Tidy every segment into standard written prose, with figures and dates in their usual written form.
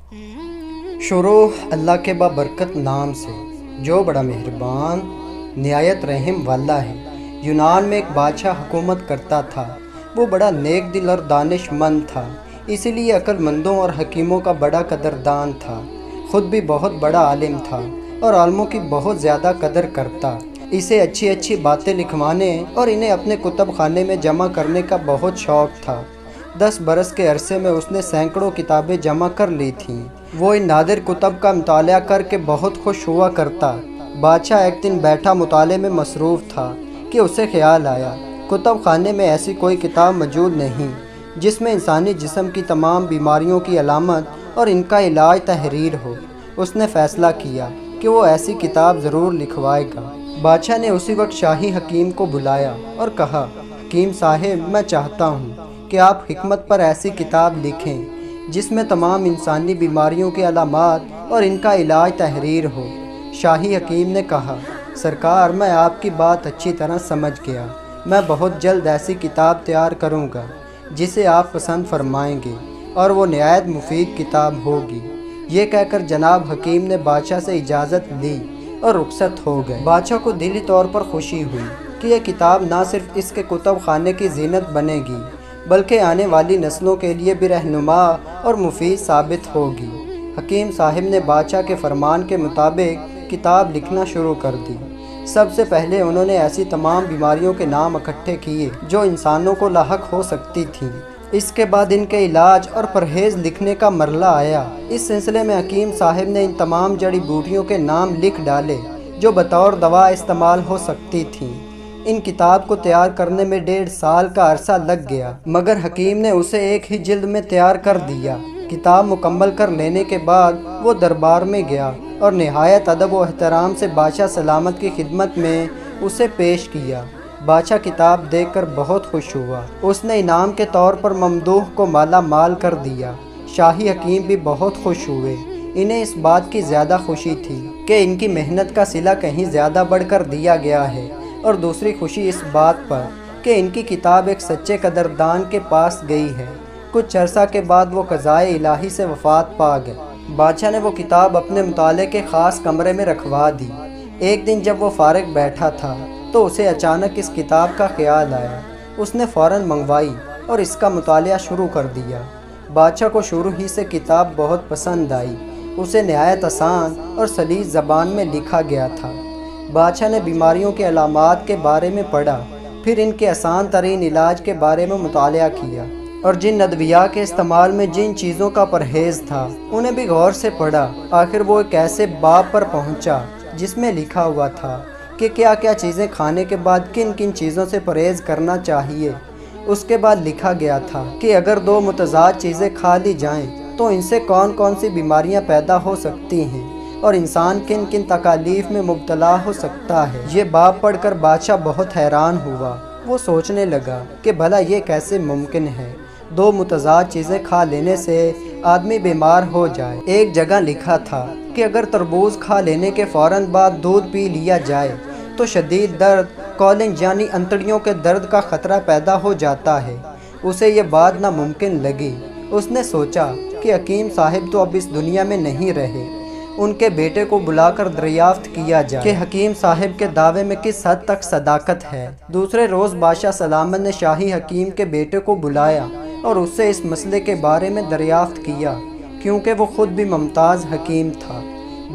شروع اللہ کے بابرکت نام سے جو بڑا مہربان نہایت رحم والا ہے۔ یونان میں ایک بادشاہ حکومت کرتا تھا۔ وہ بڑا نیک دل اور دانش مند تھا، اسی لیے عقل مندوں اور حکیموں کا بڑا قدردان تھا۔ خود بھی بہت بڑا عالم تھا اور عالموں کی بہت زیادہ قدر کرتا۔ اسے اچھی اچھی باتیں لکھوانے اور انہیں اپنے کتب خانے میں جمع کرنے کا بہت شوق تھا۔ 10 برس کے عرصے میں اس نے سینکڑوں کتابیں جمع کر لی تھیں۔ وہ ان نادر کتب کا مطالعہ کر کے بہت خوش ہوا کرتا۔ بادشاہ ایک دن بیٹھا مطالعے میں مصروف تھا کہ اسے خیال آیا کتب خانے میں ایسی کوئی کتاب موجود نہیں جس میں انسانی جسم کی تمام بیماریوں کی علامت اور ان کا علاج تحریر ہو۔ اس نے فیصلہ کیا کہ وہ ایسی کتاب ضرور لکھوائے گا۔ بادشاہ نے اسی وقت شاہی حکیم کو بلایا اور کہا، حکیم صاحب، میں چاہتا ہوں کہ آپ حکمت پر ایسی کتاب لکھیں جس میں تمام انسانی بیماریوں کی علامات اور ان کا علاج تحریر ہو۔ شاہی حکیم نے کہا، سرکار، میں آپ کی بات اچھی طرح سمجھ گیا۔ میں بہت جلد ایسی کتاب تیار کروں گا جسے آپ پسند فرمائیں گے اور وہ نہایت مفید کتاب ہوگی۔ یہ کہہ کر جناب حکیم نے بادشاہ سے اجازت لی اور رخصت ہو گئے۔ بادشاہ کو دلی طور پر خوشی ہوئی کہ یہ کتاب نہ صرف اس کے کتب خانے کی زینت بنے گی بلکہ آنے والی نسلوں کے لیے بھی رہنما اور مفید ثابت ہوگی۔ حکیم صاحب نے بادشاہ کے فرمان کے مطابق کتاب لکھنا شروع کر دی۔ سب سے پہلے انہوں نے ایسی تمام بیماریوں کے نام اکٹھے کیے جو انسانوں کو لاحق ہو سکتی تھیں۔ اس کے بعد ان کے علاج اور پرہیز لکھنے کا مرحلہ آیا۔ اس سلسلے میں حکیم صاحب نے ان تمام جڑی بوٹیوں کے نام لکھ ڈالے جو بطور دوا استعمال ہو سکتی تھیں۔ ان کتاب کو تیار کرنے میں 1.5 سال کا عرصہ لگ گیا، مگر حکیم نے اسے ایک ہی جلد میں تیار کر دیا۔ کتاب مکمل کر لینے کے بعد وہ دربار میں گیا اور نہایت ادب و احترام سے بادشاہ سلامت کی خدمت میں اسے پیش کیا۔ بادشاہ کتاب دیکھ کر بہت خوش ہوا۔ اس نے انعام کے طور پر ممدوح کو مالا مال کر دیا۔ شاہی حکیم بھی بہت خوش ہوئے۔ انہیں اس بات کی زیادہ خوشی تھی کہ ان کی محنت کا صلہ کہیں زیادہ بڑھ کر دیا گیا ہے، اور دوسری خوشی اس بات پر کہ ان کی کتاب ایک سچے قدردان کے پاس گئی ہے۔ کچھ عرصہ کے بعد وہ قضائے الہی سے وفات پا گئے۔ بادشاہ نے وہ کتاب اپنے مطالعے کے خاص کمرے میں رکھوا دی۔ ایک دن جب وہ فارغ بیٹھا تھا تو اسے اچانک اس کتاب کا خیال آیا۔ اس نے فوراً منگوائی اور اس کا مطالعہ شروع کر دیا۔ بادشاہ کو شروع ہی سے کتاب بہت پسند آئی۔ اسے نہایت آسان اور سلیس زبان میں لکھا گیا تھا۔ بادشاہ نے بیماریوں کے علامات کے بارے میں پڑھا، پھر ان کے آسان ترین علاج کے بارے میں مطالعہ کیا اور جن ادویات کے استعمال میں جن چیزوں کا پرہیز تھا انہیں بھی غور سے پڑھا۔ آخر وہ ایک ایسے باب پر پہنچا جس میں لکھا ہوا تھا کہ کیا کیا چیزیں کھانے کے بعد کن کن چیزوں سے پرہیز کرنا چاہیے۔ اس کے بعد لکھا گیا تھا کہ اگر 2 متضاد چیزیں کھا لی جائیں تو ان سے کون کون سی بیماریاں پیدا ہو سکتی ہیں اور انسان کن کن تکالیف میں مبتلا ہو سکتا ہے۔ یہ باب پڑھ کر بادشاہ بہت حیران ہوا۔ وہ سوچنے لگا کہ بھلا یہ کیسے ممکن ہے 2 متضاد چیزیں کھا لینے سے آدمی بیمار ہو جائے۔ ایک جگہ لکھا تھا کہ اگر تربوز کھا لینے کے فوراً بعد دودھ پی لیا جائے تو شدید درد، کولنگ یعنی انتڑیوں کے درد کا خطرہ پیدا ہو جاتا ہے۔ اسے یہ بات ناممکن لگی۔ اس نے سوچا کہ حکیم صاحب تو اب اس دنیا میں نہیں رہے، ان کے بیٹے کو بلا کر دریافت کیا جائے کہ حکیم صاحب کے دعوے میں کس حد تک صداقت ہے۔ دوسرے روز بادشاہ سلامت نے شاہی حکیم کے بیٹے کو بلایا اور اس سے اس مسئلے کے بارے میں دریافت کیا، کیونکہ وہ خود بھی ممتاز حکیم تھا۔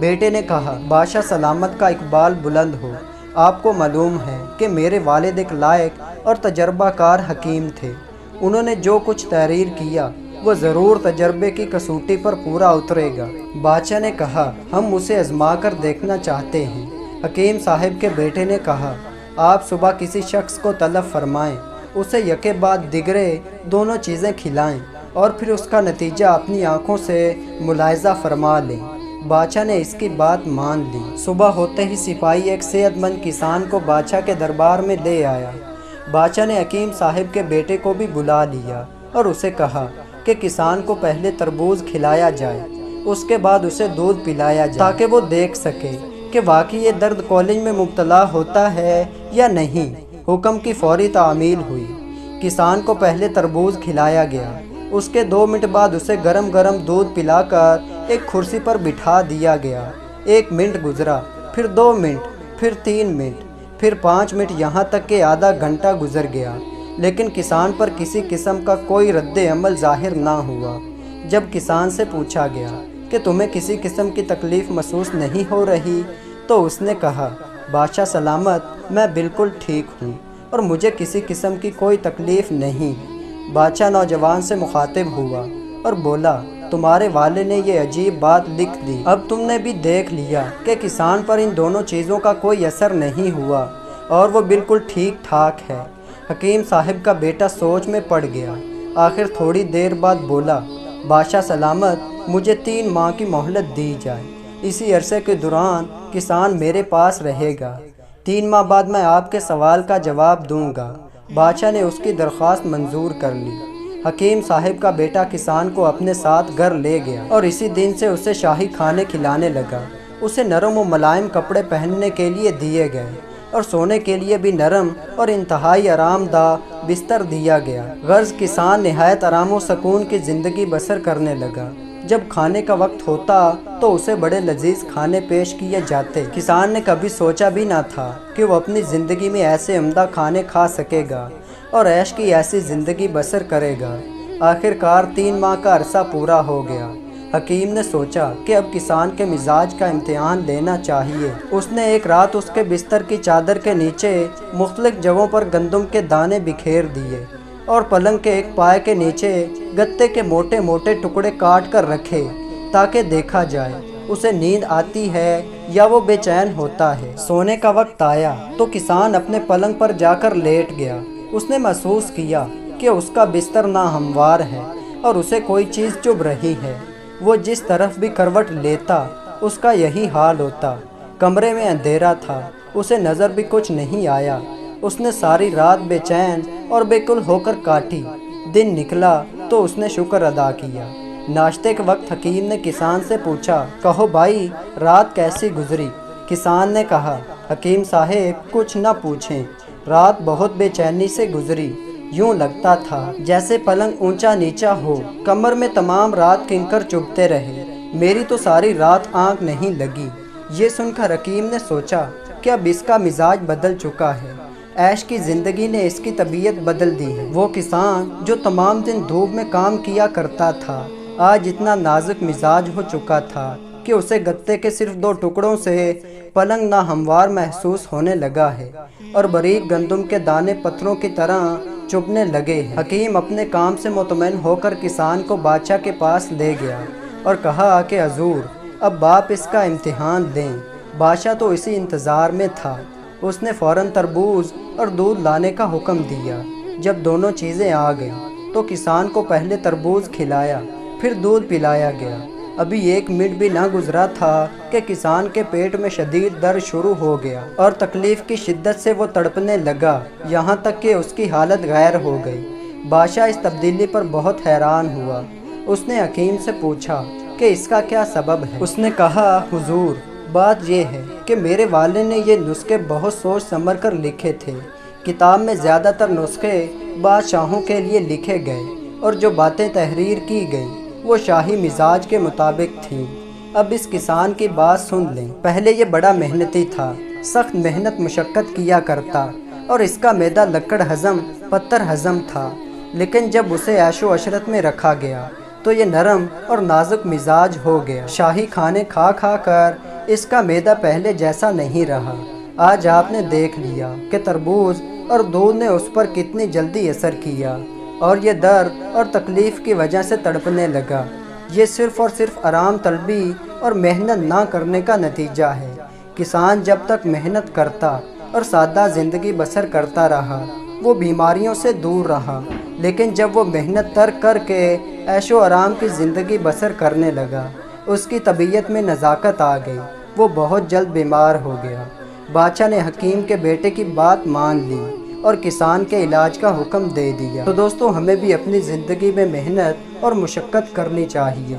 بیٹے نے کہا، بادشاہ سلامت کا اقبال بلند ہو، آپ کو معلوم ہے کہ میرے والد ایک لائق اور تجربہ کار حکیم تھے۔ انہوں نے جو کچھ تحریر کیا وہ ضرور تجربے کی کسوٹی پر پورا اترے گا۔ بادشاہ نے کہا، ہم اسے آزما کر دیکھنا چاہتے ہیں۔ حکیم صاحب کے بیٹے نے کہا، آپ صبح کسی شخص کو طلب فرمائیں، اسے یکے بعد دیگرے دونوں چیزیں کھلائیں اور پھر اس کا نتیجہ اپنی آنکھوں سے ملاحظہ فرما لیں۔ بادشاہ نے اس کی بات مان لی۔ صبح ہوتے ہی سپاہی ایک صحت مند کسان کو بادشاہ کے دربار میں لے آیا۔ بادشاہ نے حکیم صاحب کے بیٹے کو بھی بلا لیا اور اسے کہا کہ کسان کو پہلے تربوز کھلایا جائے، اس کے بعد اسے دودھ پلایا جائے تاکہ وہ دیکھ سکے کہ واقعی یہ درد کولنگ میں مبتلا ہوتا ہے یا نہیں۔ حکم کی فوری تعمیل ہوئی۔ کسان کو پہلے تربوز کھلایا گیا، اس کے 2 منٹ بعد اسے گرم گرم دودھ پلا کر ایک کرسی پر بٹھا دیا گیا۔ 1 منٹ گزرا، پھر 2 منٹ، پھر 3 منٹ، پھر 5 منٹ، یہاں تک کہ آدھا گھنٹہ گزر گیا، لیکن کسان پر کسی قسم کا کوئی رد عمل ظاہر نہ ہوا۔ جب کسان سے پوچھا گیا کہ تمہیں کسی قسم کی تکلیف محسوس نہیں ہو رہی، تو اس نے کہا، بادشاہ سلامت، میں بالکل ٹھیک ہوں اور مجھے کسی قسم کی کوئی تکلیف نہیں۔ بادشاہ نوجوان سے مخاطب ہوا اور بولا، تمہارے والد نے یہ عجیب بات لکھ دی۔ اب تم نے بھی دیکھ لیا کہ کسان پر ان دونوں چیزوں کا کوئی اثر نہیں ہوا اور وہ بالکل ٹھیک ٹھاک ہے۔ حکیم صاحب کا بیٹا سوچ میں پڑ گیا۔ آخر تھوڑی دیر بعد بولا، بادشاہ سلامت، مجھے 3 ماہ کی مہلت دی جائے۔ اسی عرصے کے دوران کسان میرے پاس رہے گا۔ 3 ماہ بعد میں آپ کے سوال کا جواب دوں گا۔ بادشاہ نے اس کی درخواست منظور کر لی۔ حکیم صاحب کا بیٹا کسان کو اپنے ساتھ گھر لے گیا اور اسی دن سے اسے شاہی کھانے کھلانے لگا۔ اسے نرم و ملائم کپڑے پہننے کے لیے دیے گئے اور سونے کے لیے بھی نرم اور انتہائی آرام دہ بستر دیا گیا۔ غرض کسان نہایت آرام و سکون کی زندگی بسر کرنے لگا۔ جب کھانے کا وقت ہوتا تو اسے بڑے لذیذ کھانے پیش کیے جاتے۔ کسان نے کبھی سوچا بھی نہ تھا کہ وہ اپنی زندگی میں ایسے عمدہ کھانے کھا سکے گا اور عیش کی ایسی زندگی بسر کرے گا۔ آخر کار 3 ماہ کا عرصہ پورا ہو گیا۔ حکیم نے سوچا کہ اب کسان کے مزاج کا امتحان لینا چاہیے۔ اس نے ایک رات اس کے بستر کی چادر کے نیچے مختلف جگہوں پر گندم کے دانے بکھیر دیے اور پلنگ کے ایک پائے کے نیچے گتے کے موٹے موٹے ٹکڑے کاٹ کر رکھے تاکہ دیکھا جائے اسے نیند آتی ہے یا وہ بے چین ہوتا ہے۔ سونے کا وقت آیا تو کسان اپنے پلنگ پر جا کر لیٹ گیا۔ اس نے محسوس کیا کہ اس کا بستر ناہموار ہے اور اسے کوئی چیز چبھ رہی ہے۔ وہ جس طرف بھی کروٹ لیتا اس کا یہی حال ہوتا۔ کمرے میں اندھیرا تھا، اسے نظر بھی کچھ نہیں آیا۔ اس نے ساری رات بے چین اور بے کل ہو کر کاٹی۔ دن نکلا تو اس نے شکر ادا کیا۔ ناشتے کے وقت حکیم نے کسان سے پوچھا، کہو بھائی، رات کیسی گزری؟ کسان نے کہا، حکیم صاحب، کچھ نہ پوچھیں، رات بہت بے چینی سے گزری۔ یوں لگتا تھا جیسے پلنگ اونچا نیچا ہو، کمر میں تمام رات کنکر چبھتے رہے۔ میری تو ساری رات آنکھ نہیں لگی۔ یہ سن کر حکیم نے سوچا کہ اب اس کا مزاج بدل چکا ہے۔ عیش کی زندگی نے اس کی طبیعت بدل دی ہے۔ وہ کسان جو تمام دن دھوپ میں کام کیا کرتا تھا، آج اتنا نازک مزاج ہو چکا تھا کہ اسے گتے کے صرف 2 ٹکڑوں سے پلنگ ناہموار محسوس ہونے لگا ہے اور باریک گندم کے دانے پتھروں کی طرح چبھنے لگے ہیں۔ حکیم اپنے کام سے مطمئن ہو کر کسان کو بادشاہ کے پاس لے گیا اور کہا کہ حضور، اب باپ اس کا امتحان لیں۔ بادشاہ تو اسی انتظار میں تھا۔ اس نے فوراً تربوز اور دودھ لانے کا حکم دیا۔ جب دونوں چیزیں آ گئیں تو کسان کو پہلے تربوز کھلایا، پھر دودھ پلایا گیا۔ ابھی 1 منٹ بھی نہ گزرا تھا کہ کسان کے پیٹ میں شدید درد شروع ہو گیا اور تکلیف کی شدت سے وہ تڑپنے لگا، یہاں تک کہ اس کی حالت غیر ہو گئی۔ بادشاہ اس تبدیلی پر بہت حیران ہوا۔ اس نے حکیم سے پوچھا کہ اس کا کیا سبب ہے؟ اس نے کہا، حضور، بات یہ ہے کہ میرے والد نے یہ نسخے بہت سوچ سمجھ کر لکھے تھے۔ کتاب میں زیادہ تر نسخے بادشاہوں کے لیے لکھے گئے اور جو باتیں تحریر کی گئیں وہ شاہی مزاج کے مطابق تھیں۔ اب اس کسان کی بات سن لیں۔ پہلے یہ بڑا محنتی تھا، سخت محنت مشقت کیا کرتا اور اس کا معدہ لکڑ ہضم پتھر ہضم تھا، لیکن جب اسے عیش و عشرت میں رکھا گیا تو یہ نرم اور نازک مزاج ہو گیا۔ شاہی کھانے کھا کھا کر اس کا معدہ پہلے جیسا نہیں رہا۔ آج آپ نے دیکھ لیا کہ تربوز اور دودھ نے اس پر کتنی جلدی اثر کیا اور یہ درد اور تکلیف کی وجہ سے تڑپنے لگا۔ یہ صرف اور صرف آرام طلبی اور محنت نہ کرنے کا نتیجہ ہے۔ کسان جب تک محنت کرتا اور سادہ زندگی بسر کرتا رہا، وہ بیماریوں سے دور رہا، لیکن جب وہ محنت ترک کر کے عیش و آرام کی زندگی بسر کرنے لگا، اس کی طبیعت میں نزاکت آ گئی، وہ بہت جلد بیمار ہو گیا۔ بادشاہ نے حکیم کے بیٹے کی بات مان لی اور کسان کے علاج کا حکم دے دیا۔ تو دوستو، ہمیں بھی اپنی زندگی میں محنت اور مشقت کرنی چاہیے۔